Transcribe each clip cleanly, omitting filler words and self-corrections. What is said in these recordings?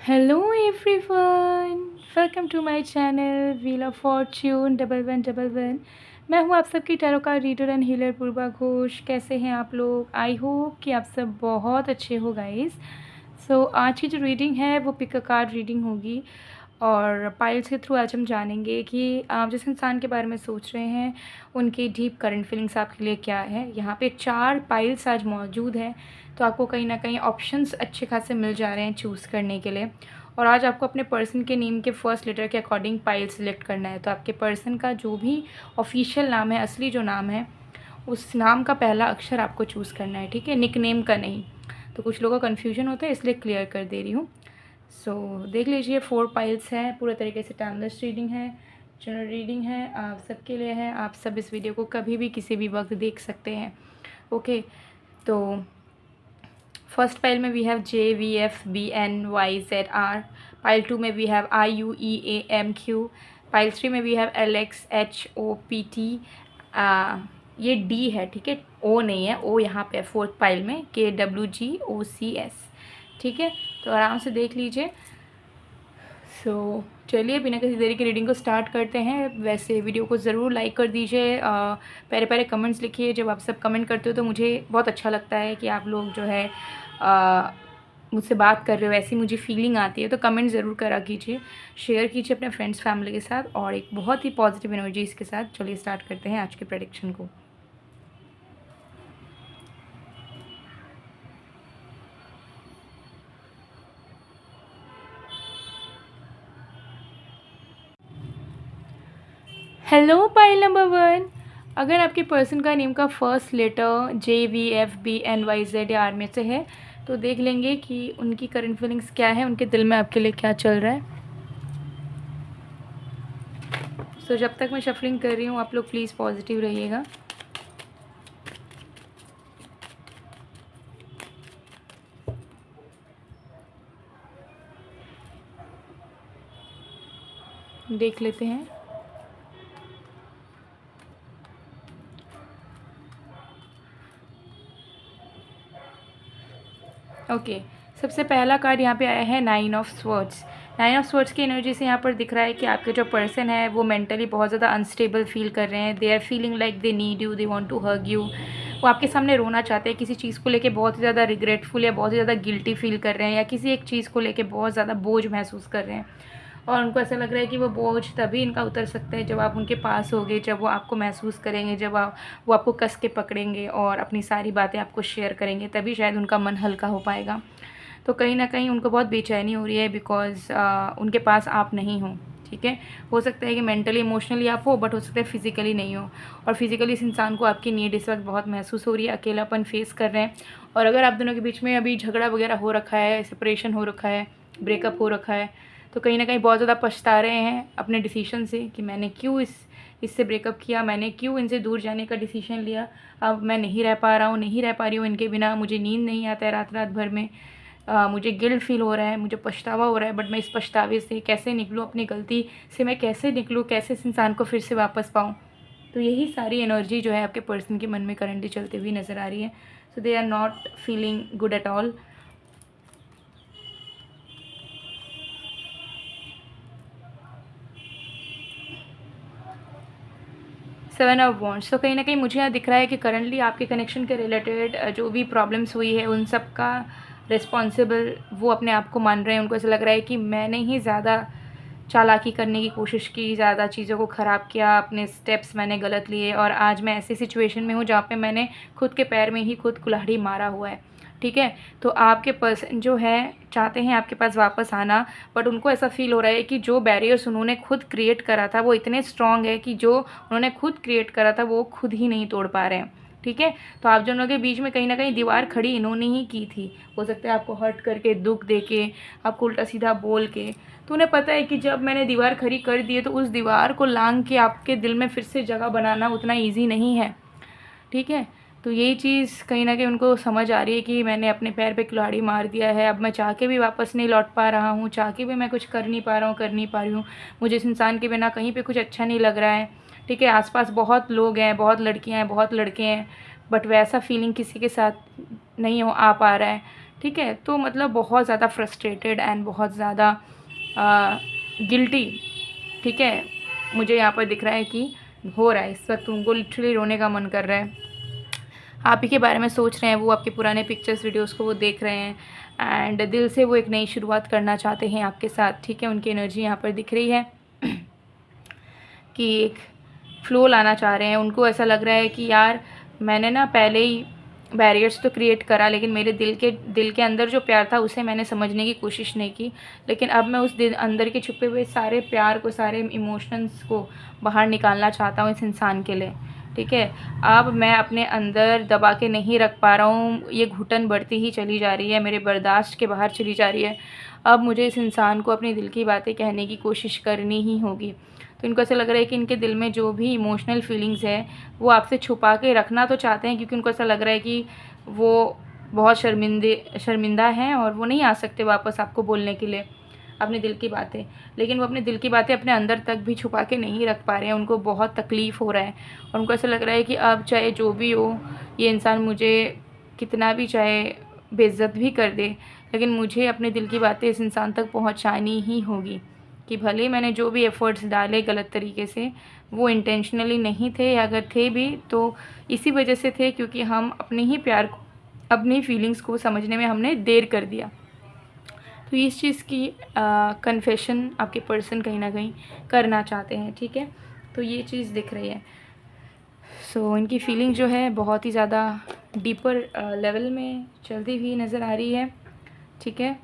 Hello everyone, welcome to my channel wheel of fortune 1111। मैं हूँ आप सबकी tarot card reader and healer Purva Ghosh. कैसे हैं आप लोग? आई होप कि आप सब बहुत अच्छे हो गाइस। आज की जो रीडिंग है वो पिक अ कार्ड रीडिंग होगी और पाइल्स के थ्रू आज हम जानेंगे कि आप जिस इंसान के बारे में सोच रहे हैं उनकी डीप करंट फीलिंग्स आपके लिए क्या है। यहाँ पे 4 पाइल्स आज मौजूद हैं, तो आपको कहीं ना कहीं ऑप्शंस अच्छे खासे मिल जा रहे हैं चूज़ करने के लिए। और आज आपको अपने पर्सन के नेम के फर्स्ट लेटर के अकॉर्डिंग पाइल सेलेक्ट करना है। तो आपके पर्सन का जो भी ऑफिशियल नाम है, असली जो नाम है, उस नाम का पहला अक्षर आपको चूज़ करना है, ठीक है? निक नेम का नहीं। तो कुछ लोगों का कन्फ्यूजन होता है, इसलिए क्लियर कर दे रही हूँ। देख लीजिए 4 पाइल्स हैं, पूरे तरीके से टाइमलेस रीडिंग है, जनरल रीडिंग है, आप सबके लिए है। आप सब इस वीडियो को कभी भी किसी भी वक्त देख सकते हैं। ओके, तो फर्स्ट पाइल में वी हैव JVFBNYZR। पाइल 2 में वी हैव IUEAMQ। पाइल 3 में वी हैव LXHOPT। ये D है, ठीक है? O नहीं है, O यहाँ पे फोर्थ पाइल में KWGOCS, ठीक है? तो आराम से देख लीजिए। चलिए बिना किसी देरी की रीडिंग को स्टार्ट करते हैं। वैसे वीडियो को ज़रूर लाइक कर दीजिए, प्यारे प्यारे कमेंट्स लिखिए। जब आप सब कमेंट करते हो तो मुझे बहुत अच्छा लगता है कि आप लोग जो है मुझसे बात कर रहे हो, ऐसी मुझे फीलिंग आती है। तो कमेंट ज़रूर करा कीजिए, शेयर कीजिए अपने फ्रेंड्स फैमिली के साथ और एक बहुत ही पॉजिटिव एनर्जी इसके साथ। चलिए स्टार्ट करते हैं आज के प्रेडिक्शन को। Hello pile number 1। अगर आपके पर्सन का नेम का फर्स्ट लेटर JVFBNYZ या R में से है तो देख लेंगे कि उनकी करंट फीलिंग्स क्या है, उनके दिल में आपके लिए क्या चल रहा है। जब तक मैं शफलिंग कर रही हूँ आप लोग प्लीज़ पॉजिटिव रहिएगा। देख लेते हैं। ओके, सबसे पहला कार्ड यहाँ पे आया है 9 ऑफ स्वर्ड्स। 9 ऑफ स्वर्ड्स की एनर्जी से यहाँ पर दिख रहा है कि आपके जो पर्सन है वो मेंटली बहुत ज़्यादा अनस्टेबल फील कर रहे हैं। They are feeling like they need you, they want to hug you. वो आपके सामने रोना चाहते हैं, किसी चीज़ को लेके बहुत ही ज़्यादा रिग्रेटफुल या बहुत ही ज़्यादा गिल्टी फील कर रहे हैं, या किसी एक चीज़ को लेके बहुत ज़्यादा बोझ महसूस कर रहे हैं। और उनको ऐसा लग रहा है कि वो बोझ तभी इनका उतर सकता है जब आप उनके पास होगे, जब वो आपको महसूस करेंगे, जब वो आपको कस के पकड़ेंगे और अपनी सारी बातें आपको शेयर करेंगे, तभी शायद उनका मन हल्का हो पाएगा। तो कहीं ना कहीं उनको बहुत बेचैनी हो रही है बिकॉज़ उनके पास आप नहीं हो, ठीक है? हो सकता है कि मेंटली इमोशनली आप हो, बट हो सकता है फिज़िकली नहीं हो। और फिज़िकली इस इंसान को आपकी नीड इस वक्त बहुत महसूस हो रही है, अकेलापन फेस कर रहे हैं। और अगर आप दोनों के बीच में अभी झगड़ा वगैरह हो रखा है, सेपरेशन हो रखा है, ब्रेकअप हो रखा है, तो कहीं ना कहीं बहुत ज़्यादा पछता रहे हैं अपने डिसीजन से कि मैंने क्यों इससे ब्रेकअप किया, मैंने क्यों इनसे दूर जाने का डिसीजन लिया। अब मैं नहीं रह पा रहा हूँ, नहीं रह पा रही हूँ इनके बिना, मुझे नींद नहीं आता है रात रात भर में, मुझे गिल्ट फील हो रहा है, मुझे पछतावा हो रहा है। बट मैं इस पछतावे से कैसे निकलूँ, अपनी गलती से मैं कैसे निकलूँ, कैसे इस इंसान को फिर से वापस पाऊँ। तो यही सारी एनर्जी जो है आपके पर्सन के मन में करंटली चलती हुई नज़र आ रही है। So they are not feeling good at all. Seven of wands. तो कहीं ना कहीं मुझे यहाँ दिख रहा है कि करंटली आपके कनेक्शन के रिलेटेड जो भी प्रॉब्लम्स हुई है उन सब का रिस्पॉन्सिबल वो अपने आप को मान रहे हैं। उनको ऐसा लग रहा है कि मैंने ही ज़्यादा चालाकी करने की कोशिश की, ज़्यादा चीज़ों को ख़राब किया, अपने स्टेप्स मैंने गलत लिए और आज मैं ऐसी सिचुएशन में हूँ जहाँ पे मैंने खुद के पैर में ही खुद कुल्हाड़ी मारा हुआ है, ठीक है? तो आपके पर्सन जो है चाहते हैं आपके पास वापस आना, बट उनको ऐसा फील हो रहा है कि जो बैरियर्स उन्होंने खुद क्रिएट करा था वो इतने स्ट्रॉन्ग है कि जो उन्होंने खुद क्रिएट करा था वो खुद ही नहीं तोड़ पा रहे हैं, ठीक है? तो आप दोनों के बीच में कहीं ना कहीं दीवार खड़ी इन्होंने ही की थी। हो सकता है आपको हर्ट करके, दुख दे के, आपको उल्टा सीधा बोल के। तो उन्हें पता है कि जब मैंने दीवार खड़ी कर दी है तो उस दीवार को लांग के आपके दिल में फिर से जगह बनाना उतना ईजी नहीं है, ठीक है? तो यही चीज़ कहीं ना कहीं उनको समझ आ रही है कि मैंने अपने पैर पे कुल्हाड़ी मार दिया है, अब मैं चाह के भी वापस नहीं लौट पा रहा हूँ, चाह के भी मैं कुछ कर नहीं पा रहा हूँ, कर नहीं पा रही हूँ। मुझे इस इंसान के बिना कहीं पे कुछ अच्छा नहीं लग रहा है, ठीक है? आसपास बहुत लोग हैं, बहुत लड़कियाँ हैं, बहुत लड़के हैं, बट वैसा फीलिंग किसी के साथ नहीं हो आ पा रहा है, ठीक है। तो मतलब बहुत ज़्यादा फ्रस्ट्रेटेड एंड बहुत ज़्यादा गिल्टी, ठीक है, मुझे यहाँ पर दिख रहा है कि हो रहा है। इस वक्त उनको लिटरली रोने का मन कर रहा है, आप ही के बारे में सोच रहे हैं, वो आपके पुराने पिक्चर्स वीडियोस को वो देख रहे हैं एंड दिल से वो एक नई शुरुआत करना चाहते हैं आपके साथ, ठीक है। उनकी एनर्जी यहाँ पर दिख रही है कि एक फ़्लो लाना चाह रहे हैं। उनको ऐसा लग रहा है कि यार मैंने ना पहले ही बैरियर्स तो क्रिएट करा, लेकिन मेरे दिल के अंदर जो प्यार था उसे मैंने समझने की कोशिश नहीं की, लेकिन अब मैं उस दिल अंदर के छुपे हुए सारे प्यार को, सारे इमोशंस को बाहर निकालना चाहता हूँ इस इंसान के लिए, ठीक है। अब मैं अपने अंदर दबा के नहीं रख पा रहा हूँ, ये घुटन बढ़ती ही चली जा रही है, मेरे बर्दाश्त के बाहर चली जा रही है। अब मुझे इस इंसान को अपने दिल की बातें कहने की कोशिश करनी ही होगी। तो इनको ऐसा लग रहा है कि इनके दिल में जो भी इमोशनल फीलिंग्स है वो आपसे छुपा के रखना तो चाहते हैं, क्योंकि उनको ऐसा लग रहा है कि वो बहुत शर्मिंदा हैं और वो नहीं आ सकते वापस आपको बोलने के लिए अपने दिल की बातें। लेकिन वो अपने दिल की बातें अपने अंदर तक भी छुपा के नहीं रख पा रहे हैं, उनको बहुत तकलीफ़ हो रहा है और उनको ऐसा लग रहा है कि अब चाहे जो भी हो, ये इंसान मुझे कितना भी चाहे बेइज्जत भी कर दे, लेकिन मुझे अपने दिल की बातें इस इंसान तक पहुंचानी ही होगी। कि भले मैंने जो भी एफ़र्ट्स डाले गलत तरीके से, वो इंटेंशनली नहीं थे, या अगर थे भी तो इसी वजह से थे क्योंकि हम अपने ही प्यार को, अपनी फीलिंग्स को समझने में हमने देर कर दिया। तो इस चीज़ की कन्फेशन आपके पर्सन कहीं ना कहीं करना चाहते हैं, ठीक है। तो ये चीज़ दिख रही है। सो इनकी फीलिंग जो है बहुत ही ज़्यादा डीपर लेवल में चलती हुई नज़र आ रही है, ठीक है।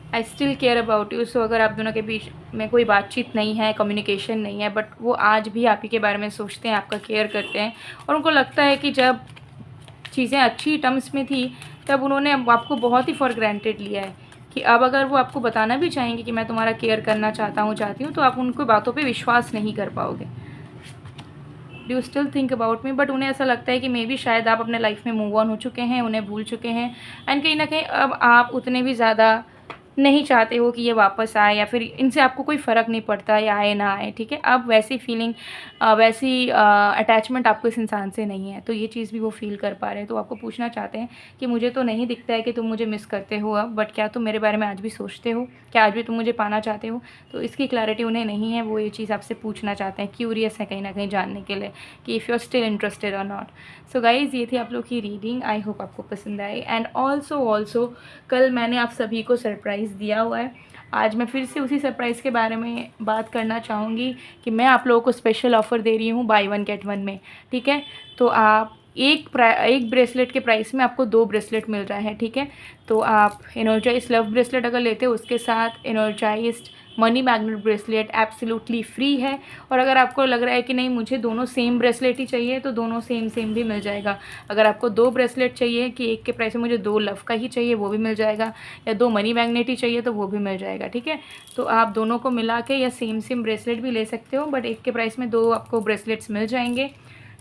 I still care about you. So अगर आप दोनों के बीच में कोई बातचीत नहीं है, कम्युनिकेशन नहीं है, बट वो आज भी आप ही के बारे में सोचते हैं, आपका केयर करते हैं, और उनको लगता है कि जब चीज़ें अच्छी टर्म्स में थी तब उन्होंने आपको बहुत ही फॉर ग्रांटेड लिया है, कि अब अगर वो आपको बताना भी चाहेंगे कि मैं तुम्हारा केयर करना चाहती हूँ, तो आप उनको बातों पे विश्वास नहीं कर पाओगे। Do still think about me, but उन्हें ऐसा लगता है कि मे बी शायद आप अपने लाइफ में मूव ऑन हो चुके हैं, उन्हें भूल चुके हैं, एंड कहीं ना कहीं अब आप उतने भी ज़्यादा नहीं चाहते हो कि ये वापस आए, या फिर इनसे आपको कोई फ़र्क नहीं पड़ता या आए ना आए, ठीक है। अब वैसी फीलिंग, वैसी अटैचमेंट आपको इस इंसान से नहीं है, तो ये चीज़ भी वो फील कर पा रहे हैं। तो आपको पूछना चाहते हैं कि मुझे तो नहीं दिखता है कि तुम मुझे मिस करते हो अब, बट क्या तुम मेरे बारे में आज भी सोचते हो, क्या आज भी तुम मुझे पाना चाहते हो? तो इसकी क्लैरिटी उन्हें नहीं है, वो ये चीज़ आपसे पूछना चाहते हैं, क्यूरियस है कहीं ना कहीं जानने के लिए कि if you are still interested और नॉट। सो गाइज़, ये थी आप लोग की रीडिंग, आई होप आपको पसंद आए। एंड ऑल्सो कल मैंने आप सभी को सरप्राइज़ दिया हुआ है, आज मैं फिर से उसी सरप्राइज़ के बारे में बात करना चाहूँगी कि मैं आप लोगों को स्पेशल ऑफ़र दे रही हूँ बाय 1 गेट 1 में, ठीक है। तो आप एक ब्रेसलेट के प्राइस में आपको 2 ब्रेसलेट मिल रहा है, ठीक है। तो आप एनर्जाइज लव ब्रेसलेट अगर लेते हो, उसके साथ energised money magnet bracelet absolutely free है। और अगर आपको लग रहा है कि नहीं मुझे दोनों सेम ब्रेसलेट ही चाहिए, तो दोनों सेम भी मिल जाएगा। अगर आपको 2 ब्रेसलेट चाहिए कि एक के प्राइस में मुझे 2 लव का ही चाहिए, वो भी मिल जाएगा, या 2 मनी मैग्नेट ही चाहिए तो वो भी मिल जाएगा, ठीक है। तो आप दोनों को मिला के या सेम ब्रेसलेट भी ले सकते हो, बट एक के प्राइस में 2 आपको ब्रेसलेट्स मिल जाएंगे,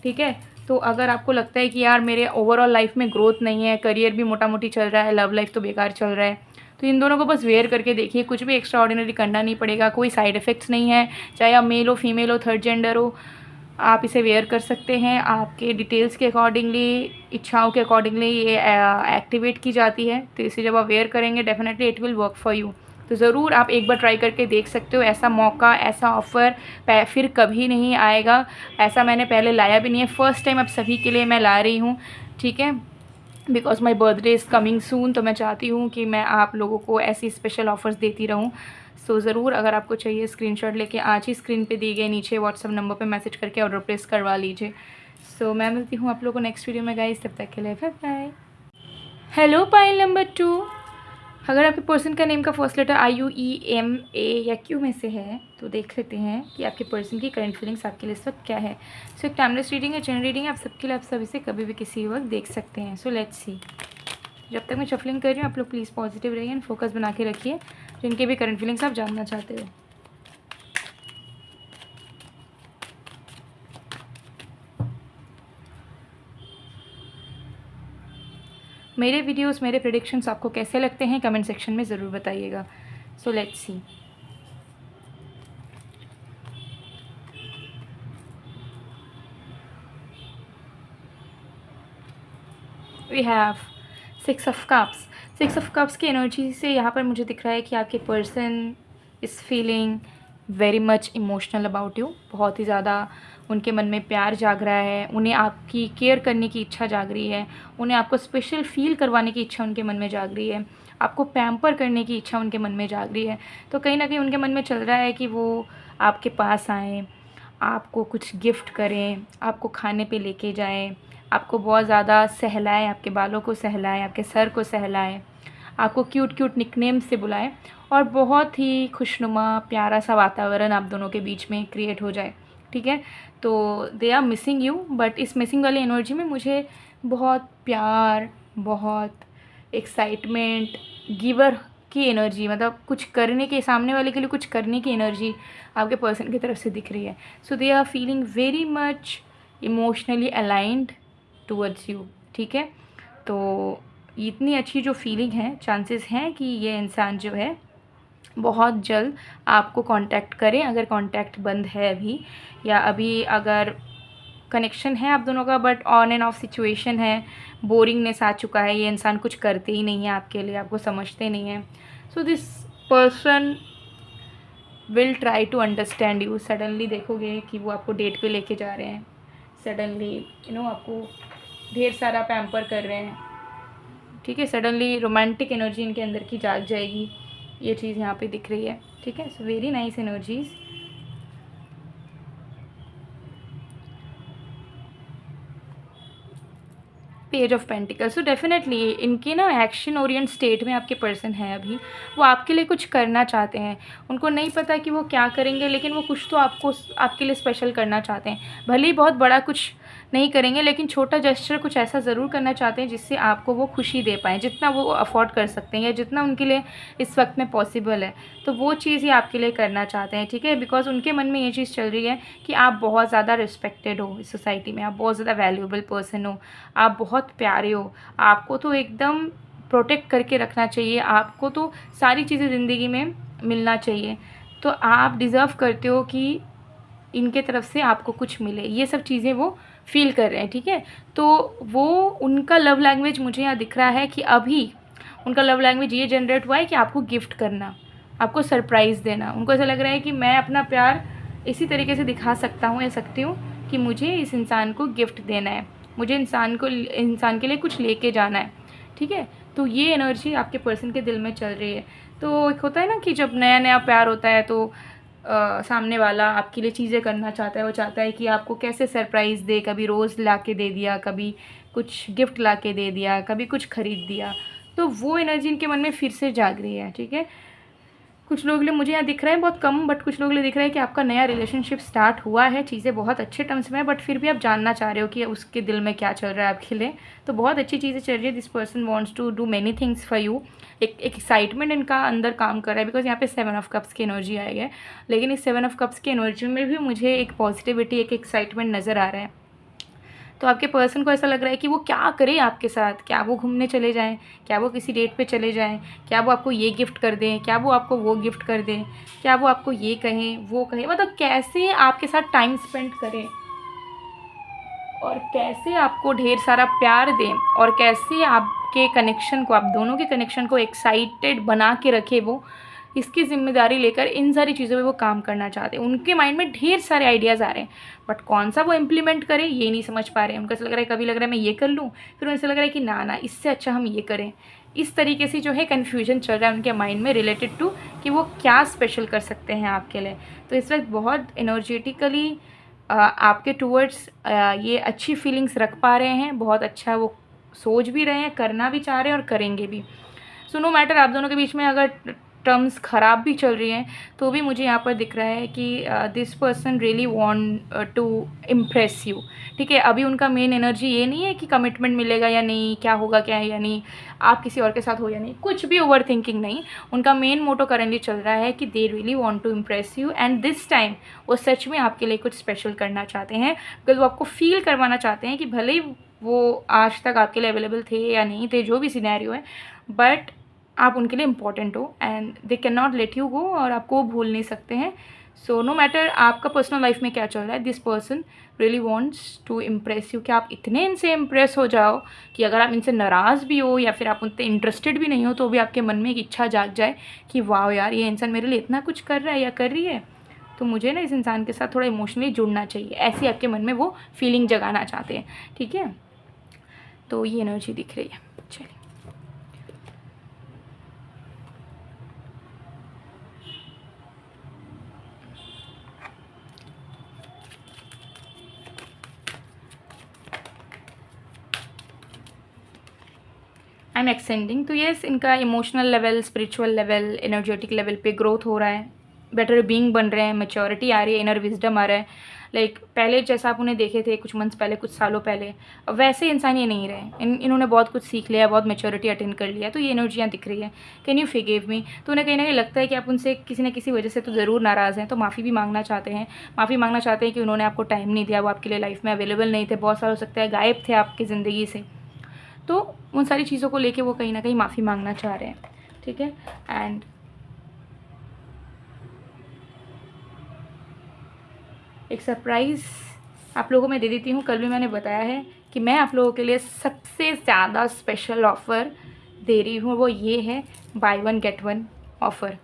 ठीक है। तो अगर आपको लगता है कि यार मेरे ओवरऑल लाइफ में ग्रोथ नहीं है, करियर भी मोटा मोटी चल रहा है, लव लाइफ तो बेकार चल रहा है, तो इन दोनों को बस वेयर करके देखिए, कुछ भी एक्स्ट्रा ऑर्डिनरी करना नहीं पड़ेगा, कोई साइड इफ़ेक्ट्स नहीं है, चाहे आप मेल हो, फीमेल हो, थर्ड जेंडर हो, आप इसे वेयर कर सकते हैं। आपके डिटेल्स के अकॉर्डिंगली, इच्छाओं के अकॉर्डिंगली ये एक्टिवेट की जाती है, तो इसे जब आप वेयर करेंगे definitely it will work for you. तो ज़रूर आप एक बार ट्राई करके देख सकते हो। ऐसा मौका, ऐसा ऑफ़र फिर कभी नहीं आएगा, ऐसा मैंने पहले लाया भी नहीं है, फ़र्स्ट टाइम आप सभी के लिए मैं ला रही हूँ, ठीक है। Because my birthday is coming soon, तो मैं चाहती हूँ कि मैं आप लोगों को ऐसी स्पेशल ऑफ़र्स देती रहूँ। सो ज़रूर अगर आपको चाहिए स्क्रीनशॉट लेके आज ही स्क्रीन पे दिए गए नीचे व्हाट्सएप नंबर पे मैसेज करके ऑर्डर प्लेस करवा लीजिए। सो मैं मिलती हूँ आप लोगों को नेक्स्ट वीडियो में गाइस, तब तक के लिए bye bye. Hello pile number 2, अगर आपके पर्सन का नेम का फर्स्ट लेटर IUEMA या Q में से है तो देख लेते हैं कि आपके पर्सन की करंट फीलिंग्स आपके लिए इस वक्त क्या है। सो एक टाइमलेस रीडिंग है, जनरल रीडिंग है, आप सबके लिए, आप सभी से कभी भी किसी वक्त देख सकते हैं। सो लेट्स सी। जब तक मैं शफलिंग कर रही हूँ आप लोग प्लीज़ पॉजिटिव रहिए एंड फोकस बना के रखिए, जिनके भी करंट फीलिंग्स आप जानना चाहते हो। मेरे वीडियोस, मेरे प्रेडिक्शंस आपको कैसे लगते हैं कमेंट सेक्शन में ज़रूर बताइएगा। So let's see. We have 6 of cups. 6 of cups की एनर्जी से यहाँ पर मुझे दिख रहा है कि आपके person is feeling very much emotional about you. बहुत ही ज़्यादा उनके मन में प्यार जाग रहा है, उन्हें आपकी केयर करने की इच्छा जाग रही है, उन्हें आपको स्पेशल फील करवाने की इच्छा उनके मन में जाग रही है, आपको पैम्पर करने की इच्छा उनके मन में जाग रही है। तो कहीं ना कहीं उनके मन में चल रहा है कि वो आपके पास आएँ, आपको कुछ गिफ्ट करें, आपको खाने पे लेके जाएं, आपको बहुत ज़्यादा सहलाएं, आपके बालों को सहलाएं, आपके सर को सहलाएं, आपको क्यूट क्यूट निकनेम से बुलाएं और बहुत ही खुशनुमा प्यारा सा वातावरण आप दोनों के बीच में क्रिएट हो जाए। ठीक है, तो they are missing you, but इस मिसिंग वाली एनर्जी में मुझे बहुत प्यार, बहुत एक्साइटमेंट, गिवर की एनर्जी, मतलब कुछ करने के, सामने वाले के लिए कुछ करने की एनर्जी आपके पर्सन की तरफ से दिख रही है। So they are feeling very much emotionally aligned towards you. ठीक है, तो इतनी अच्छी जो फीलिंग है, चांसेस हैं कि ये इंसान जो है बहुत जल्द आपको कांटेक्ट करें, अगर कांटेक्ट बंद है अभी, या अभी अगर कनेक्शन है आप दोनों का but on end of situation है, बोरिंगनेस आ चुका है, ये इंसान कुछ करते ही नहीं है आपके लिए, आपको समझते नहीं है। So this person will try to understand you. Suddenly देखोगे कि वो आपको डेट पे लेके जा रहे हैं, सडनली आपको ढेर सारा पैम्पर कर रहे हैं। ठीक है, सडनली रोमांटिक एनर्जी इनके अंदर की जाग जाएगी, ये चीज़ यहाँ पे दिख रही है। ठीक है, so very nice energies. Page of pentacle. So definitely इनके ना एक्शन ओरिएंट स्टेट में आपके पर्सन है अभी, वो आपके लिए कुछ करना चाहते हैं, उनको नहीं पता कि वो क्या करेंगे, लेकिन वो कुछ तो आपके लिए स्पेशल करना चाहते हैं। भले ही बहुत बड़ा कुछ नहीं करेंगे, लेकिन छोटा जेस्चर कुछ ऐसा ज़रूर करना चाहते हैं जिससे आपको वो खुशी दे पाएँ, जितना वो अफोर्ड कर सकते हैं या जितना उनके लिए इस वक्त में पॉसिबल है, तो वो चीज़ ही आपके लिए करना चाहते हैं। ठीक है, बिकॉज उनके मन में ये चीज़ चल रही है कि आप बहुत ज़्यादा रिस्पेक्टेड हो इस सोसाइटी में, आप बहुत ज़्यादा वैल्यूएबल पर्सन हो, आप बहुत प्यारे हो, आपको तो एकदम प्रोटेक्ट करके रखना चाहिए, आपको तो सारी चीज़ें ज़िंदगी में मिलना चाहिए, तो आप डिज़र्व करते हो कि इनके तरफ से आपको कुछ मिले, ये सब चीज़ें वो फील कर रहे हैं। ठीक है, तो वो उनका लव लैंग्वेज मुझे यहाँ दिख रहा है कि अभी उनका लव लैंग्वेज ये जनरेट हुआ है कि आपको गिफ्ट करना, आपको सरप्राइज़ देना। उनको ऐसा लग रहा है कि मैं अपना प्यार इसी तरीके से दिखा सकता हूँ या सकती हूँ कि मुझे इस इंसान को गिफ्ट देना है, मुझे इंसान के लिए कुछ लेके जाना है। ठीक है, तो ये एनर्जी आपके पर्सन के दिल में चल रही है। तो एक होता है ना कि जब नया नया प्यार होता है तो सामने वाला आपके लिए चीज़ें करना चाहता है, वो चाहता है कि आपको कैसे सरप्राइज़ दे, कभी रोज़ ला के दे दिया, कभी कुछ गिफ्ट ला के दे दिया, कभी कुछ ख़रीद दिया, तो वो एनर्जी इनके मन में फिर से जाग रही है। ठीक है, कुछ लोग लिए मुझे यहाँ दिख रहा है बहुत कम, बट कुछ लोग लिए दिख रहा है कि आपका नया रिलेशनशिप स्टार्ट हुआ है, चीज़ें बहुत अच्छे टर्म्स में है, बट फिर भी आप जानना चाह रहे हो कि उसके दिल में क्या चल रहा है आपके लिए। तो बहुत अच्छी चीज़ें चल रही है, this person wants to do many things for you. एक एक्साइटमेंट इनका अंदर काम कर रहा है, बिकॉज यहाँ पे 7 ऑफ कप्स की एनर्जी आई है, लेकिन इस 7 ऑफ कप्स की एनर्जी में भी मुझे एक पॉजिटिविटी, एक एक्साइटमेंट नज़र आ रहा है। तो आपके पर्सन को ऐसा लग रहा है कि वो क्या करे आपके साथ, क्या वो घूमने चले जाएं, क्या वो किसी डेट पे चले जाएं, क्या वो आपको ये गिफ्ट कर दें, क्या वो आपको वो गिफ्ट कर दें, क्या वो आपको ये कहें वो कहें, मतलब कैसे आपके साथ टाइम स्पेंड करें और कैसे आपको ढेर सारा प्यार दें और कैसे आपके कनेक्शन को, आप दोनों के कनेक्शन को एक्साइटेड बना के रखे, वो इसकी जिम्मेदारी लेकर इन सारी चीज़ों पे वो काम करना चाहते हैं। उनके माइंड में ढेर सारे आइडियाज़ आ रहे हैं, बट कौन सा वो इम्प्लीमेंट करें ये नहीं समझ पा रहे हैं। उनको ऐसा लग रहा है, कभी लग रहा है मैं ये कर लूँ, फिर उनसे लग रहा है कि ना इससे अच्छा हम ये करें। इस तरीके से जो है कन्फ्यूजन चल रहा है उनके माइंड में रिलेटेड टू कि वो क्या स्पेशल कर सकते हैं आपके लिए। तो इस वक्त बहुत एनर्जेटिकली आपके टूवर्ड्स ये अच्छी फीलिंग्स रख पा रहे हैं, बहुत अच्छा वो सोच भी रहे हैं, करना भी चाह रहे हैं और करेंगे भी। सो नो मैटर आप दोनों के बीच में अगर टर्म्स ख़राब भी चल रही हैं तो भी मुझे यहाँ पर दिख रहा है कि this person really want to impress you. ठीक है, अभी उनका मेन एनर्जी ये नहीं है कि कमिटमेंट मिलेगा या नहीं, क्या होगा क्या है या नहीं, आप किसी और के साथ हो या नहीं, कुछ भी ओवर थिंकिंग नहीं। उनका मेन मोटो करेंटली चल रहा है कि they really want to impress you and this time वो सच में आपके लिए कुछ स्पेशल करना चाहते हैं, बिकॉज वो आपको फील करवाना चाहते हैं कि भले ही वो आज तक आपके लिए अवेलेबल थे या नहीं थे, जो भी सिनेरियो है, बट आप उनके लिए इम्पॉर्टेंट हो and they can not let you go, और आपको भूल नहीं सकते हैं। सो नो मैटर आपका पर्सनल लाइफ में क्या चल रहा है, this person really wants to impress you, कि आप इतने इनसे इम्प्रेस हो जाओ कि अगर आप इनसे नाराज़ भी हो या फिर आप उनसे इंटरेस्टेड भी नहीं हो तो भी आपके मन में एक इच्छा जाग जाए कि वाह यार ये इंसान मेरे लिए इतना कुछ कर रहा है या कर रही है, तो मुझे ना इस इंसान के साथ थोड़ा इमोशनली जुड़ना चाहिए, ऐसी आपके मन में वो फीलिंग जगाना चाहते हैं। ठीक है, तो ये एनर्जी दिख रही है। चलिए, आई एम एक्सटेंडिंग। तो येस, इनका emotional level, spiritual level, energetic level पे ग्रोथ हो रहा है, बेटर बीइंग बन रहे हैं, मैच्योरिटी आ रही है, इनर विजडम आ रहा है। लाइक पहले जैसा आप उन्हें देखे थे कुछ मंथ्स पहले, कुछ सालों पहले, अब वैसे इंसान ये नहीं रहे। इन्होंने बहुत कुछ सीख लिया, बहुत मैच्योरिटी अटेन कर लिया, तो ये एनर्जियाँ दिख रही है। कैन यू फॉरगिव मी, तो उन्हें कहीं ना कहीं लगता है कि आप उनसे किसी न किसी वजह से तो ज़रूर नाराज़ हैं, तो माफ़ी भी मांगना चाहते हैं। माफ़ी मांगना चाहते हैं कि उन्होंने आपको टाइम नहीं दिया, वो आपके लिए लाइफ में अवेलेबल नहीं थे, बहुत सारा हो सकता है गायब थे आपकी ज़िंदगी से, तो उन सारी चीज़ों को लेके वो कहीं ना कहीं माफ़ी मांगना चाह रहे हैं। ठीक है, एंड एक सरप्राइज़ आप लोगों में दे देती हूँ। कल भी मैंने बताया है कि मैं आप लोगों के लिए सबसे ज़्यादा स्पेशल ऑफ़र दे रही हूँ, वो ये है bye one get one offer.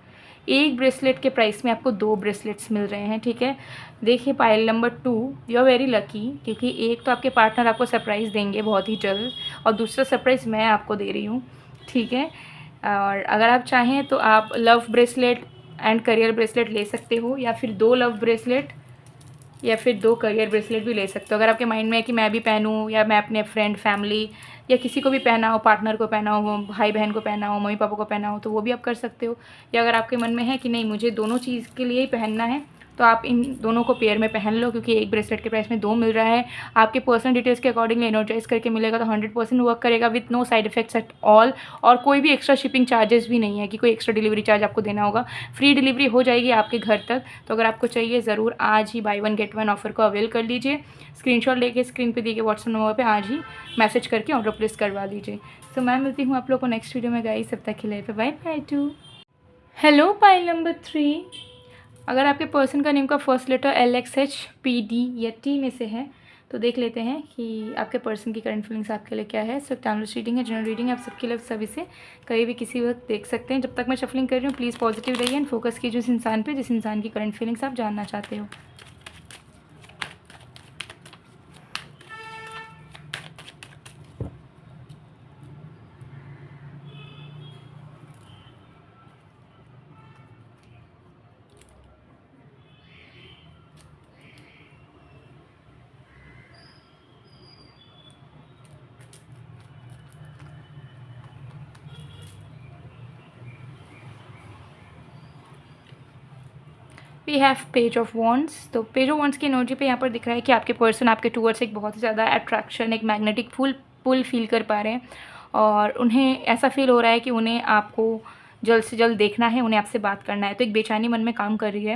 एक ब्रेसलेट के प्राइस में आपको 2 ब्रेसलेट्स मिल रहे हैं। ठीक है, देखिए pile number 2, you are very lucky, क्योंकि एक तो आपके पार्टनर आपको सरप्राइज़ देंगे बहुत ही जल्द, और दूसरा सरप्राइज़ मैं आपको दे रही हूँ। ठीक है, और अगर आप चाहें तो आप love bracelet and career bracelet ले सकते हो, या फिर 2 लव ब्रेसलेट या फिर 2 करियर ब्रेसलेट भी ले सकते हो। अगर आपके माइंड में है कि मैं भी पहनूँ, या मैं अपने फ्रेंड, फैमिली या किसी को भी पहना हो, पार्टनर को पहना हो, भाई बहन को पहना हो, मम्मी पापा को पहना हो, तो वो भी आप कर सकते हो। या अगर आपके मन में है कि नहीं मुझे दोनों चीज़ के लिए ही पहनना है, तो आप इन दोनों को पेयर में पहन लो, क्योंकि एक ब्रेसलेट के प्राइस में 2 मिल रहा है। आपके पर्सनल डिटेल्स के अकॉर्डिंगली एनर्जाइज करके मिलेगा, तो 100% वर्क करेगा with no side effects at all, और कोई भी एक्स्ट्रा शिपिंग चार्जेस भी नहीं है कि कोई एक्स्ट्रा डिलीवरी चार्ज आपको देना होगा। फ्री डिलीवरी हो जाएगी आपके घर तक। तो अगर आपको चाहिए ज़रूर आज ही buy one get one offer को अवेल कर लीजिए। स्क्रीनशॉट लेके स्क्रीन पे दिए गए व्हाट्सएप नंबर पे आज ही मैसेज करके ऑर्डर प्लेस करवा लीजिए। तो मैं मिलती हूँ आप लोग को नेक्स्ट वीडियो में गाइस, तब तक के लिए bye bye to. Hello pile number 3, अगर आपके पर्सन का नेम का फर्स्ट लेटर LXHPD या T में से है तो देख लेते हैं कि आपके पर्सन की करंट फीलिंग्स आपके लिए क्या है। सिर्फ टाइमलेस रीडिंग है, जनरल रीडिंग है, आप सबके लिए सभी से कहीं भी किसी वक्त देख सकते हैं। जब तक मैं शफलिंग कर रही हूँ प्लीज़ पॉजिटिव रहिए एंड फोकस कीजिए उस इंसान पे जिस इंसान की करंट फीलिंग्स आप जानना चाहते हो। We have page of wands. तो पेज ऑफ वॉन्ड्स की एनर्जी पे यहाँ पर दिख रहा है कि आपके पर्सन आपके टूवर्ड्स एक बहुत ही ज़्यादा अट्रैक्शन, एक मैग्नेटिक पुल फील कर पा रहे हैं, और उन्हें ऐसा फील हो रहा है कि उन्हें आपको जल्द से जल्द देखना है, उन्हें आपसे बात करना है। तो एक बेचैनी मन में काम कर रही है,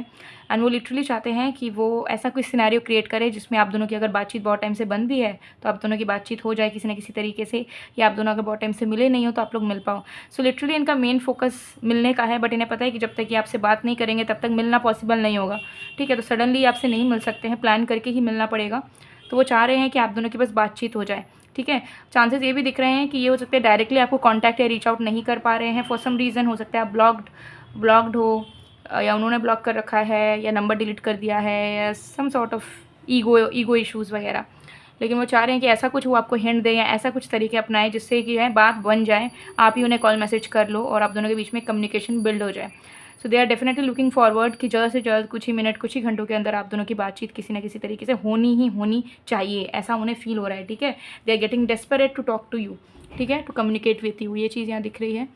एंड वो लिटरली चाहते हैं कि वो ऐसा कोई सिनेरियो क्रिएट करे जिसमें आप दोनों की अगर बातचीत बहुत टाइम से बंद भी है तो आप दोनों की बातचीत हो जाए किसी न किसी तरीके से, या आप दोनों अगर बहुत टाइम से मिले नहीं हो तो आप लोग मिल पाओ। सो लिटरली इनका मेन फोकस मिलने का है, बट इन्हें पता है कि जब तक ये आपसे बात नहीं करेंगे तब तक मिलना पॉसिबल नहीं होगा। ठीक है, तो सडनली आपसे नहीं मिल सकते हैं, प्लान करके ही मिलना पड़ेगा। तो वो चाह रहे हैं कि आप दोनों की बस बातचीत हो जाए। ठीक है, चांसेस ये भी दिख रहे हैं कि ये हो सकते हैं डायरेक्टली आपको कांटेक्ट या रीच आउट नहीं कर पा रहे हैं फॉर सम रीज़न। हो सकता है आप ब्लॉक्ड हो, या उन्होंने ब्लॉक कर रखा है, या नंबर डिलीट कर दिया है, या some sort of ego issues वगैरह। लेकिन वो चाह रहे हैं कि ऐसा कुछ वो आपको हिंट दें या ऐसा कुछ तरीके अपनाएं जिससे कि है बात बन जाए, आप ही उन्हें कॉल मैसेज कर लो और आप दोनों के बीच में कम्युनिकेशन बिल्ड हो जाए। So they are definitely looking forward कि जल्द से जल्द कुछ ही मिनट, कुछ ही घंटों के अंदर आप दोनों की बातचीत किसी न किसी तरीके से होनी चाहिए, ऐसा उन्हें फील हो रहा है। ठीक है, they are getting desperate to talk to you. ठीक है, टू कम्युनिकेट विथ यू, ये चीज़ यहाँ दिख रही है।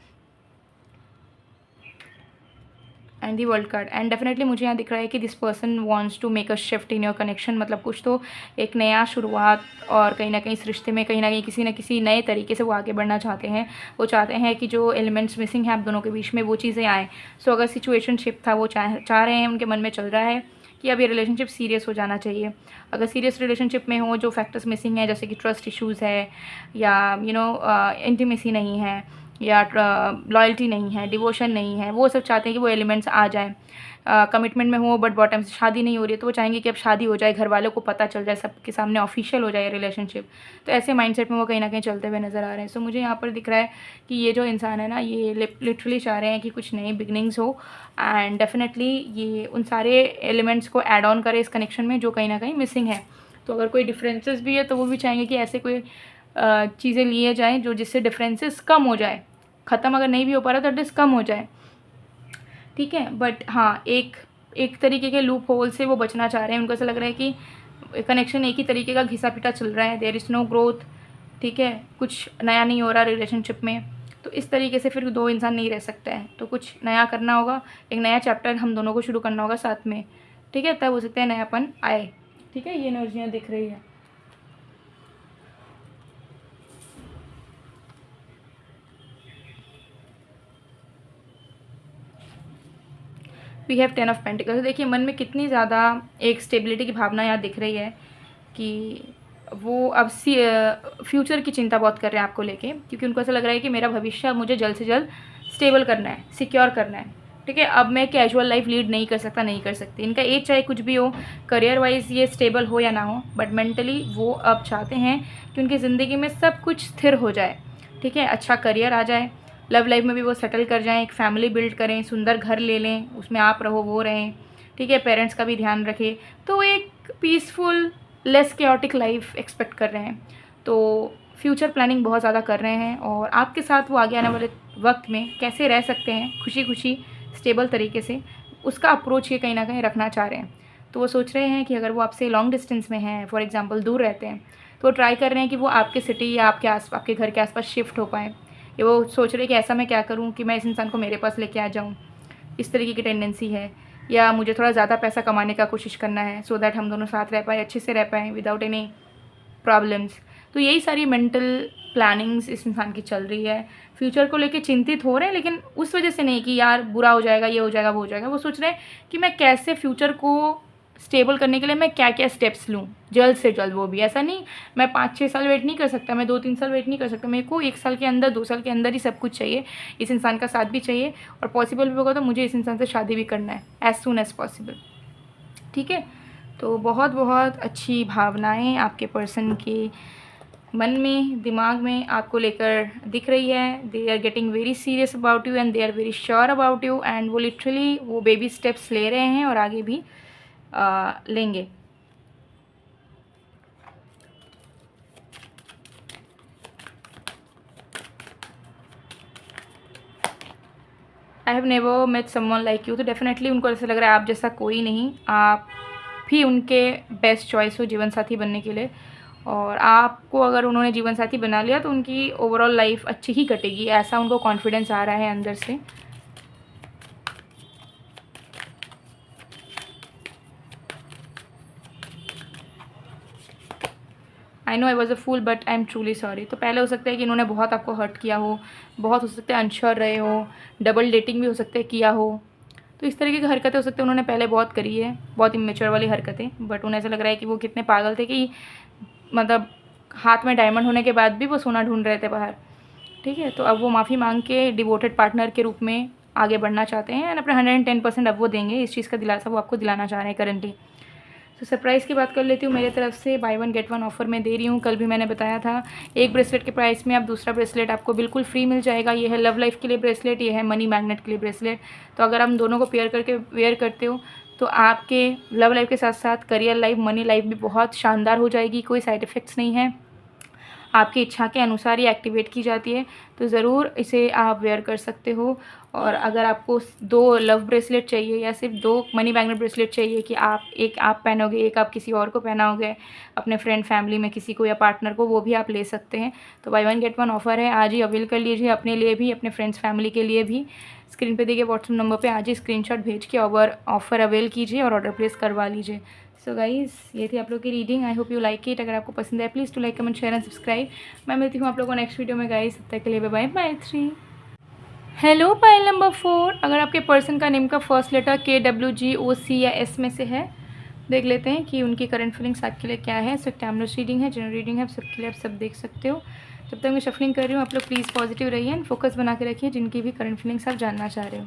And the world card, and definitely मुझे यहाँ दिख रहा है कि this person wants to make a shift in your connection, मतलब कुछ तो एक नया शुरुआत, और कहीं ना कहीं इस रिश्ते में कहीं ना कहीं किसी न किसी नए तरीके से वो आगे बढ़ना चाहते हैं। वो चाहते हैं कि जो एलिमेंट्स मिसिंग हैं आप दोनों के बीच में वो चीज़ें आएँ। सो अगर सिचुएशनशिप था वो चाह रहे हैं, उनके मन में चल रहा है कि अब ये रिलेशनशिप सीरियस हो जाना चाहिए। अगर सीरियस रिलेशनशिप में हो, जो फैक्टर्स मिसिंग है जैसे कि ट्रस्ट इश्यूज़ है, या इंटीमेसी नहीं है, या लॉयल्टी नहीं है, डिवोशन नहीं है, वो सब चाहते हैं कि वो एलिमेंट्स आ जाएँ। कमिटमेंट में हो बट बॉटम से शादी नहीं हो रही है, तो वो चाहेंगे कि अब शादी हो जाए, घर वालों को पता चल जाए, सबके सामने ऑफिशियल हो जाए रिलेशनशिप। तो ऐसे माइंडसेट में वो कहीं ना कहीं चलते हुए नज़र आ रहे हैं। सो मुझे यहाँ पर दिख रहा है कि ये जो इंसान है ना, ये लिटरली चाह रहे हैं कि कुछ नई बिगनिंग्स हो, एंड डेफिनेटली ये उन सारे एलिमेंट्स को ऐड ऑन करे इस कनेक्शन में जो कहीं ना कहीं मिसिंग है। तो अगर कोई डिफरेंसेस भी है तो वो भी चाहेंगे कि ऐसे कोई चीज़ें लिए जाएँ जो जिससे डिफरेंसेस कम हो जाए, ख़त्म अगर नहीं भी हो पा रहा तो एटलीस्ट कम हो जाए, ठीक है। बट हाँ, एक तरीके के लूप होल से वो बचना चाह रहे हैं। उनको ऐसा लग रहा है कि कनेक्शन एक ही तरीके का घिसा पिटा चल रहा है, देयर इज़ नो ग्रोथ, ठीक है, कुछ नया नहीं हो रहा रिलेशनशिप में। तो इस तरीके से फिर दो इंसान नहीं रह सकते हैं, तो कुछ नया करना होगा, एक नया चैप्टर हम दोनों को शुरू करना होगा साथ में, ठीक है, तब हो सकता है नयापन आए, ठीक है। ये एनर्जियाँ दिख रही है। We have 10 of pentacles. देखिए मन में कितनी ज़्यादा एक स्टेबिलिटी की भावना यहाँ दिख रही है कि वो अब फ्यूचर की चिंता बहुत कर रहे हैं आपको लेके, क्योंकि उनको ऐसा लग रहा है कि मेरा भविष्य अब मुझे जल्द से जल्द स्टेबल करना है, सिक्योर करना है, ठीक है। अब मैं कैजुअल लाइफ लीड नहीं कर सकता, नहीं कर सकती। इनका एज चाहे कुछ भी हो, करियर वाइज ये स्टेबल हो या ना हो, बट मेंटली वो अब चाहते हैं कि उनकी ज़िंदगी में सब कुछ स्थिर हो जाए, ठीक है, अच्छा करियर आ जाए, लव लाइफ में भी वो सेटल कर जाएं, एक फैमिली बिल्ड करें, सुंदर घर ले लें, उसमें आप रहो वो रहें, ठीक है, पेरेंट्स का भी ध्यान रखें। तो एक peaceful less chaotic life expect कर रहे हैं। तो फ्यूचर प्लानिंग बहुत ज़्यादा कर रहे हैं, और आपके साथ वो आगे आने वाले वक्त में कैसे रह सकते हैं खुशी खुशी स्टेबल तरीके से, उसका अप्रोच ये कहीं ना कहीं रखना चाह रहे हैं। तो वो सोच रहे हैं कि अगर वो आपसे लॉन्ग डिस्टेंस में हैं, फॉर एग्जांपल दूर रहते हैं, तो वो ट्राई कर रहे हैं कि वो आपके सिटी या आपके घर के आसपास शिफ्ट हो पाएँ, या वो सोच रहे हैं कि ऐसा मैं क्या करूँ कि मैं इस इंसान को मेरे पास लेके आ जाऊँ, इस तरीके की टेंडेंसी है। या मुझे थोड़ा ज़्यादा पैसा कमाने का कोशिश करना है, सो दैट हम दोनों साथ रह पाएँ, अच्छे से रह पाएँ विदाउट एनी प्रॉब्लम्स। तो यही सारी मेंटल प्लानिंग्स इस इंसान की चल रही है। फ्यूचर को लेके चिंतित हो रहे हैं, लेकिन उस वजह से नहीं कि यार बुरा हो जाएगा, ये हो जाएगा, वो हो जाएगा। वो सोच रहे हैं कि मैं कैसे फ्यूचर को स्टेबल करने के लिए मैं क्या क्या स्टेप्स लूँ जल्द से जल्द। वो भी ऐसा नहीं मैं 5-6 साल वेट नहीं कर सकता, मैं 2-3 साल वेट नहीं कर सकता, मेरे को 1 साल के अंदर, 2 साल के अंदर ही सब कुछ चाहिए। इस इंसान का साथ भी चाहिए, और पॉसिबल भी होगा तो मुझे इस इंसान से शादी भी करना है एज सून एज़ पॉसिबल, ठीक है। तो बहुत बहुत अच्छी भावनाएं आपके पर्सन के मन में, दिमाग में आपको लेकर दिख रही है। They are getting very serious about you and they are very sure about you, and वो लिटरली वो बेबी स्टेप्स ले रहे हैं और आगे भी लेंगे। I have never met someone like you. तो डेफिनेटली उनको ऐसा लग रहा है आप जैसा कोई नहीं, आप भी उनके बेस्ट चॉइस हो जीवन साथी बनने के लिए, और आपको अगर उन्होंने जीवन साथी बना लिया तो उनकी ओवरऑल लाइफ अच्छी ही कटेगी, ऐसा उनको कॉन्फिडेंस आ रहा है अंदर से। I know I was a fool but I am truly sorry. तो पहले हो सकता है कि इन्होंने बहुत आपको हर्ट किया हो, बहुत हो सकता है अनश्योर रहे हो, डबल डेटिंग भी हो सकता है किया हो। तो इस तरीके की हरकतें हो सकती है उन्होंने पहले बहुत करी है, बहुत इमेच्योर वाली हरकतें, बट उन्हें ऐसा लग रहा है कि वो कितने पागल थे कि मतलब हाथ में डायमंड होने के बाद भी वो सोना ढूंढ रहे थे बाहर, ठीक है। तो अब वो माफ़ी मांग के डिवोटेड पार्टनर के रूप में आगे बढ़ना चाहते हैं, एंड अपना 110% अब वो देंगे। इस चीज़ का दिलासा वो आपको दिलाना चाह रहे हैं करंटली। तो सरप्राइज़ की बात कर लेती हूँ, मेरे तरफ से बाय 1 गेट 1 ऑफर मैं दे रही हूँ। कल भी मैंने बताया था, एक ब्रेसलेट के प्राइस में अब दूसरा ब्रेसलेट आपको बिल्कुल फ्री मिल जाएगा। ये है लव लाइफ के लिए ब्रेसलेट, ये है मनी मैग्नेट के लिए ब्रेसलेट। तो अगर हम दोनों को पेयर करके वेयर करते हो तो आपके लव लाइफ के साथ साथ करियर लाइफ, मनी लाइफ भी बहुत शानदार हो जाएगी। कोई साइड इफ़ेक्ट्स नहीं है, आपकी इच्छा के अनुसार ये एक्टिवेट की जाती है। तो ज़रूर इसे आप वेयर कर सकते हो। और अगर आपको 2 लव ब्रेसलेट चाहिए या सिर्फ 2 मनी मैग्नेट ब्रेसलेट चाहिए कि एक आप पहनोगे, एक आप किसी और को पहनाओगे, अपने फ्रेंड फैमिली में किसी को या पार्टनर को, वो भी आप ले सकते हैं। तो बाय 1 गेट 1 ऑफर है, आज ही अवेल कर लीजिए, अपने लिए भी, अपने फ्रेंड्स फैमिली के लिए भी। स्क्रीन पे दिए गए व्हाट्सएप नंबर पे आज ही स्क्रीनशॉट भेज के ऑफर अवेल कीजिए और ऑर्डर प्लेस करवा लीजिए। सो गाइज़, ये थी आप लोग की reading. I hope you like it. अगर आपको पसंद है please to like, comment, share and subscribe. मैं मिलती हूँ आप लोगों को नेक्स्ट वीडियो में गाइज़, तब तक के लिए bye bye. 3 hello pile number 4, अगर आपके पर्सन का नेम का फर्स्ट लेटर KWGOC या S में से है, देख लेते हैं कि उनकी करंट फीलिंग्स आपके लिए क्या है। सो टाइमलेस रीडिंग है, जनरल रीडिंग है, सबके लिए आप सब देख सकते हो। जब तक मैं शफलिंग कर रही हूँ आप लोग प्लीज़ पॉजिटिव रहिए एंड फोकस बना के रखिए जिनकी भी करंट फीलिंग्स आप जानना चाह रहे हो।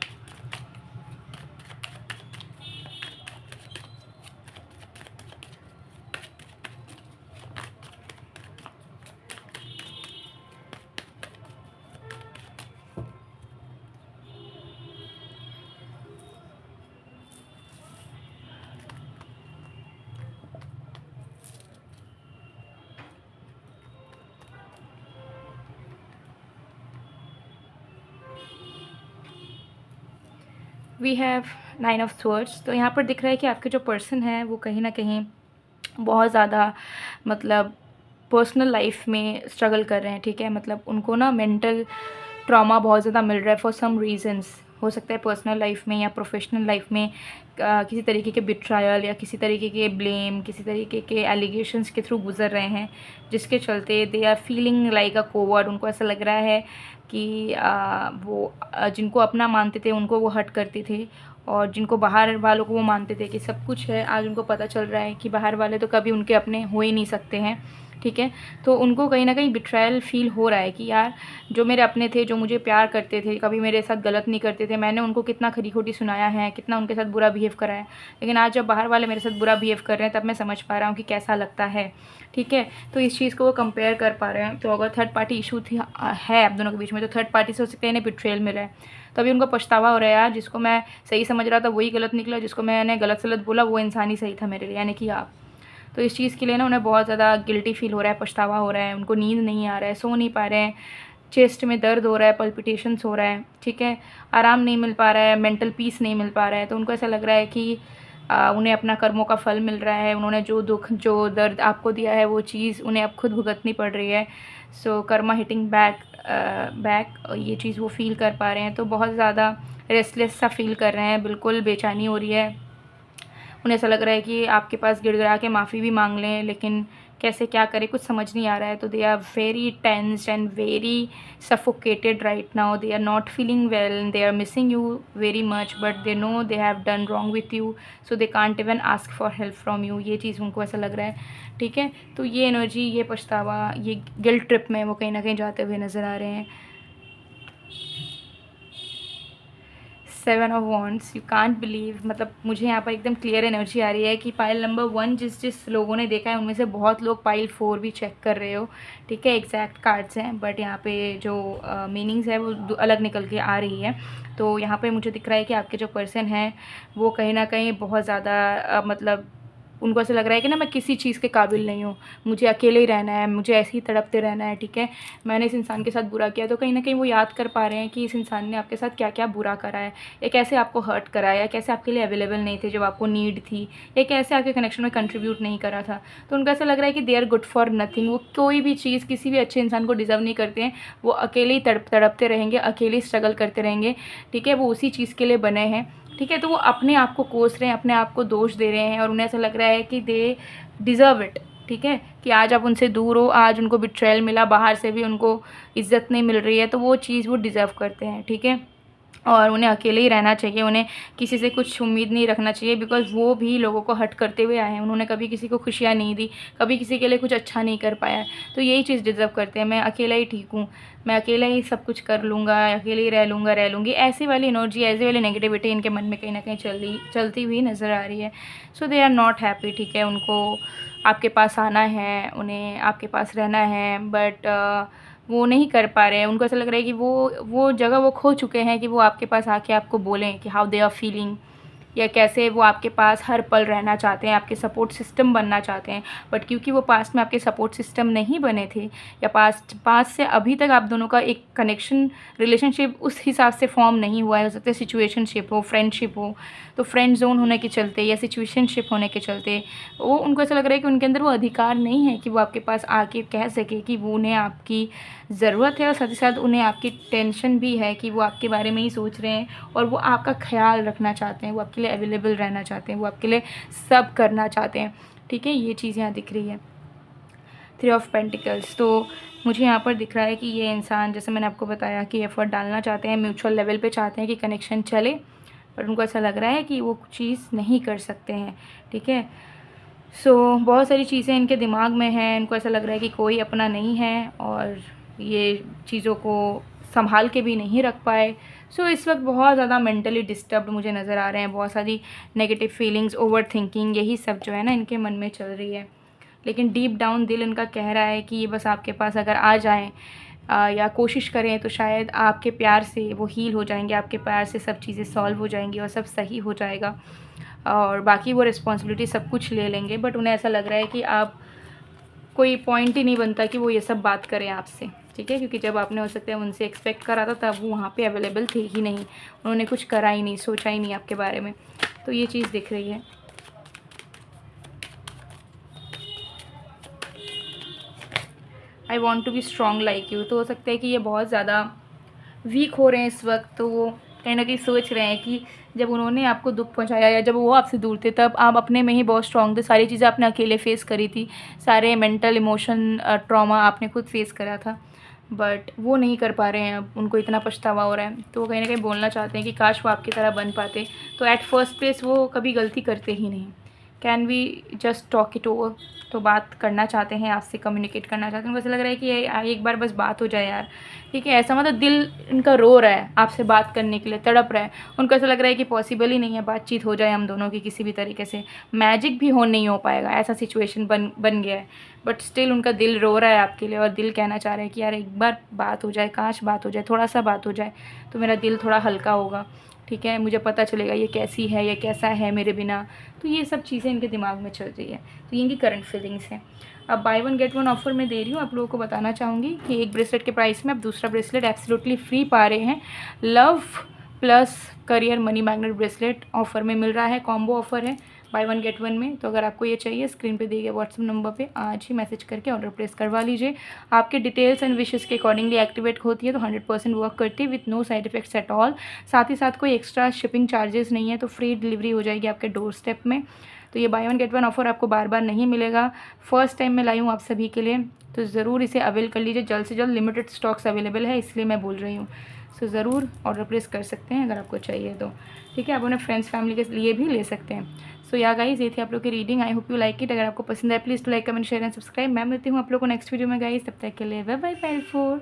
We have 9 of swords. तो यहाँ पर दिख रहा है कि आपके जो पर्सन है वो कहीं ना कहीं बहुत ज़्यादा मतलब पर्सनल लाइफ में स्ट्रगल कर रहे हैं, ठीक है। मतलब उनको ना मेंटल ट्रॉमा बहुत ज़्यादा मिल रहा है फॉर सम रीजंस। हो सकता है पर्सनल लाइफ में या प्रोफेशनल लाइफ में किसी तरीके के बिट्रायल या किसी तरीके के ब्लेम, किसी तरीके के एलिगेशंस के थ्रू गुजर रहे हैं, जिसके चलते they are feeling like a coward. उनको ऐसा लग रहा है कि वो जिनको अपना मानते थे उनको वो हर्ट करते थे, और जिनको बाहर वालों को वो मानते थे कि सब कुछ है, आज उनको पता चल रहा है कि बाहर वाले तो कभी उनके अपने हो ही नहीं सकते हैं, ठीक है। तो उनको कहीं ना कहीं बिट्रायल फील हो रहा है कि यार जो मेरे अपने थे, जो मुझे प्यार करते थे, कभी मेरे साथ गलत नहीं करते थे, मैंने उनको कितना खरी खोटी सुनाया है, कितना उनके साथ बुरा बिहेव करा है, लेकिन आज जब बाहर वाले मेरे साथ बुरा बिहेव कर रहे हैं तब मैं समझ पा रहा हूँ कि कैसा लगता है, ठीक है। तो इस चीज़ को वो कंपेयर कर पा रहे हैं। तो अगर थर्ड पार्टी इशू थी है आप दोनों के बीच में, तो थर्ड पार्टी से हो सकता है इन्हें बिट्रेयल मिला है, तभी उनको पछतावा हो रहा है यार, जिसको मैं सही समझ रहा था वही गलत निकला, जिसको मैंने गलत सलत बोला वो इंसान ही सही था मेरे लिए, यानी कि आप। तो इस चीज़ के लिए ना उन्हें बहुत ज़्यादा गिल्टी फील हो रहा है, पछतावा हो रहा है, उनको नींद नहीं आ रहा है, सो नहीं पा रहे हैं, चेस्ट में दर्द हो रहा है, पल्पिटेशंस हो रहा है, ठीक है, आराम नहीं मिल पा रहा है, मेंटल पीस नहीं मिल पा रहा है। तो उनको ऐसा लग रहा है कि उन्हें अपना कर्मों का फल मिल रहा है, उन्होंने जो दुख जो दर्द आपको दिया है वो चीज़ उन्हें अब खुद भुगतनी पड़ रही है। सो कर्मा हिटिंग बैक ये चीज़ वो फील कर पा रहे हैं। तो बहुत ज़्यादा रेस्टलेस सा फील कर रहे हैं, बिल्कुल बेचैनी हो रही है, उन्हें ऐसा लग रहा है कि आपके पास गिड़गिड़ा के माफ़ी भी मांग लें, लेकिन कैसे क्या करें कुछ समझ नहीं आ रहा है। तो they are very tensed and very suffocated right now, they are not feeling well, they are missing you very much, but they know they have done wrong with you, so they can't even ask for help from you. ये चीज़ उनको ऐसा लग रहा है, ठीक है। तो ये एनर्जी, ये पछतावा, ये गिल्ट ट्रिप में वो कहीं ना कहीं जाते हुए नज़र आ रहे हैं। 7 of wands, you can't believe, मतलब मुझे यहाँ पर एकदम क्लियर एनर्जी आ रही है कि पाइल नंबर 1 जिस लोगों ने देखा है उनमें से बहुत लोग पाइल 4 भी चेक कर रहे हो, ठीक है। एग्जैक्ट कार्ड्स हैं बट यहाँ पे जो मीनिंग्स है वो अलग निकल के आ रही है। तो यहाँ पे मुझे दिख रहा है कि आपके जो पर्सन हैं वो कहीं ना कहीं बहुत ज़्यादा मतलब उनको ऐसा लग रहा है कि ना मैं किसी चीज़ के काबिल नहीं हूँ, मुझे अकेले ही रहना है, मुझे ऐसे ही तड़पते रहना है, ठीक है। मैंने इस इंसान के साथ बुरा किया, तो कहीं ना कहीं वो याद कर पा रहे हैं कि इस इंसान ने आपके साथ क्या क्या बुरा करा है, या कैसे आपको हर्ट करा है, या कैसे आपके लिए अवेलेबल नहीं थे जब आपको नीड थी, या कैसे आपके कनेक्शन में कंट्रीब्यूट नहीं करा था। तो उनको ऐसा लग रहा है कि they are good for nothing, वो कोई भी चीज़ किसी भी अच्छे इंसान को डिज़र्व नहीं करते हैं, वो अकेले ही तड़पते रहेंगे, अकेले ही स्ट्रगल करते रहेंगे, ठीक है। वो उसी चीज़ के लिए बने हैं, ठीक है। तो वो अपने आप को कोस रहे हैं, अपने आप को दोष दे रहे हैं, और उन्हें ऐसा लग रहा है कि दे डिज़र्व इट, ठीक है। कि आज आप उनसे दूर हो, आज उनको बिट्रेयल मिला, बाहर से भी उनको इज्जत नहीं मिल रही है, तो वो चीज़ वो डिज़र्व करते हैं, ठीक है। और उन्हें अकेले ही रहना चाहिए, उन्हें किसी से कुछ उम्मीद नहीं रखना चाहिए, बिकॉज़ वो भी लोगों को हर्ट करते हुए आए हैं, उन्होंने कभी किसी को खुशियाँ नहीं दी, कभी किसी के लिए कुछ अच्छा नहीं कर पाया है। तो यही चीज़ डिज़र्व करते हैं, मैं अकेला ही ठीक हूँ, मैं अकेला ही सब कुछ कर लूँगा, अकेले ही रह लूँगी, ऐसी वाली एनर्जी, ऐसी वाली नेगेटिविटी इनके मन में कहीं ना कहीं चलती हुई नज़र आ रही है। So they are not happy, ठीक है। उनको आपके पास आना है, उन्हें आपके पास रहना है, बट वो नहीं कर पा रहे हैं। उनको ऐसा लग रहा है कि वो जगह वो खो चुके हैं कि वो आपके पास आके आपको बोलें कि हाउ दे आर फीलिंग, या कैसे वो आपके पास हर पल रहना चाहते हैं, आपके सपोर्ट सिस्टम बनना चाहते हैं। बट क्योंकि वो पास्ट में आपके सपोर्ट सिस्टम नहीं बने थे, या पास्ट से अभी तक आप दोनों का एक कनेक्शन, रिलेशनशिप उस हिसाब से फॉर्म नहीं हुआ है, हो सकता है सिचुएशनशिप हो, फ्रेंडशिप हो, तो फ्रेंड जोन होने के चलते या सिचुएशनशिप होने के चलते वो उनको ऐसा लग रहा है कि उनके अंदर वो अधिकार नहीं है कि वो आपके पास आके कह सके कि वो उन्हें आपकी ज़रूरत है, और साथ ही साथ उन्हें आपकी टेंशन भी है कि वो आपके बारे में ही सोच रहे हैं, और वो आपका ख्याल रखना चाहते हैं, वो आपके लिए अवेलेबल रहना चाहते हैं, वो आपके लिए सब करना चाहते हैं, ठीक है। ये चीज़ यहाँ दिख रही है, 3 ऑफ पेंटिकल्स। तो मुझे यहाँ पर दिख रहा है कि ये इंसान, जैसे मैंने आपको बताया, कि एफर्ट डालना चाहते हैं, म्यूचुअल लेवल पे चाहते हैं कि कनेक्शन चले, पर उनको ऐसा लग रहा है कि वो चीज़ नहीं कर सकते हैं, ठीक है। सो बहुत सारी चीज़ें इनके दिमाग में हैं, इनको ऐसा लग रहा है कि कोई अपना नहीं है, और ये चीज़ों को संभाल के भी नहीं रख पाए। सो इस वक्त बहुत ज़्यादा मेंटली डिस्टर्ब्ड मुझे नज़र आ रहे हैं, बहुत सारी नेगेटिव फीलिंग्स, ओवर थिंकिंग, यही सब जो है ना इनके मन में चल रही है। लेकिन डीप डाउन दिल इनका कह रहा है कि ये बस आपके पास अगर आ जाएं या कोशिश करें तो शायद आपके प्यार से वो हील हो जाएंगे, आपके प्यार से सब चीज़ें सॉल्व हो जाएंगी और सब सही हो जाएगा, और बाकी वो रिस्पॉन्सिबिलिटी सब कुछ ले लेंगे। बट उन्हें ऐसा लग रहा है कि आप, कोई पॉइंट ही नहीं बनता कि वो ये सब बात करें आपसे, ठीक है, क्योंकि जब आपने हो सकता है उनसे एक्सपेक्ट करा था तब वो वहाँ पे अवेलेबल थे ही नहीं, उन्होंने कुछ करा ही नहीं, सोचा ही नहीं आपके बारे में। तो ये चीज़ दिख रही है। I want to be strong like you, तो हो सकता है कि ये बहुत ज़्यादा वीक हो रहे हैं इस वक्त, तो वो कहीं ना कहीं सोच रहे हैं कि जब उन्होंने आपको दुख पहुंचाया या जब वो आपसे दूर थे तब आप अपने में ही बहुत स्ट्रॉन्ग थे, सारी चीज़ें आपने अकेले फेस करी थी, सारे मेंटल इमोशन ट्रॉमा आपने खुद फेस करा था, बट वो नहीं कर पा रहे हैं, अब उनको इतना पछतावा हो रहा है। तो वो कहीं ना कहीं बोलना चाहते हैं कि काश वो आपकी तरह बन पाते, तो एट फर्स्ट प्लेस वो कभी गलती करते ही नहीं। Can we just talk it over, तो बात करना चाहते हैं आपसे, कम्युनिकेट करना चाहते हैं। उनको ऐसा लग रहा है कि एक बार बस बात हो जाए यार, ठीक है। ऐसा मतलब दिल इनका रो रहा है आपसे बात करने के लिए, तड़प रहा है। उनको ऐसा लग रहा है कि पॉसिबल ही नहीं है बातचीत हो जाए हम दोनों की किसी भी तरीके से, मैजिक भी नहीं हो पाएगा, ऐसा सिचुएशन बन गया है। बट स्टिल उनका दिल रो रहा है आपके लिए, और दिल कहना चाह रहा है कि यार एक बार बात हो जाए, काश बात हो जाए, थोड़ा सा बात हो जाए तो मेरा दिल थोड़ा हल्का होगा, ठीक है, मुझे पता चलेगा ये कैसी है, ये कैसा है मेरे बिना। तो ये सब चीज़ें इनके दिमाग में चल रही है, तो ये इनकी करंट फीलिंग्स हैं। अब bye one get one offer मैं दे रही हूँ, आप लोगों को बताना चाहूँगी कि एक ब्रेसलेट के प्राइस में आप दूसरा ब्रेसलेट एब्सोल्युटली फ्री पा रहे हैं। Love plus career money magnet bracelet offer में मिल रहा है, कॉम्बो ऑफर है बाय वन गेट वन में। तो अगर आपको ये चाहिए, स्क्रीन पे दिए गए व्हाट्सएप नंबर पे आज ही मैसेज करके ऑर्डर प्लेस करवा लीजिए। आपके डिटेल्स एंड विशेस के अकॉर्डिंगली एक्टिवेट होती है, तो 100% वर्क करती है with no side effects at all. साथ ही साथ कोई एक्स्ट्रा शिपिंग चार्जेस नहीं है, तो फ्री डिलीवरी हो जाएगी आपके डोर स्टेप में। तो ये bye one get one offer आपको बार बार नहीं मिलेगा, फर्स्ट टाइम मैं लाई हूँ आप सभी के लिए, तो ज़रूर इसे अवेल कर लीजिए जल्द से जल्द। लिमिटेड स्टॉक्स अवेलेबल है इसलिए मैं बोल रही हूँ, सो ज़रूर ऑर्डर प्लेस कर सकते हैं अगर आपको चाहिए तो, ठीक है। आप अपने फ्रेंड्स फैमिली के लिए भी ले सकते हैं। सो या गाइस, ये थी आप लोग की reading, I hope you like it. अगर आपको पसंद है please to like comment share and subscribe. मैं मिलती हूँ आप लोग को नेक्स्ट वीडियो में गाइस, तब तक के लिए बाय बाय, 4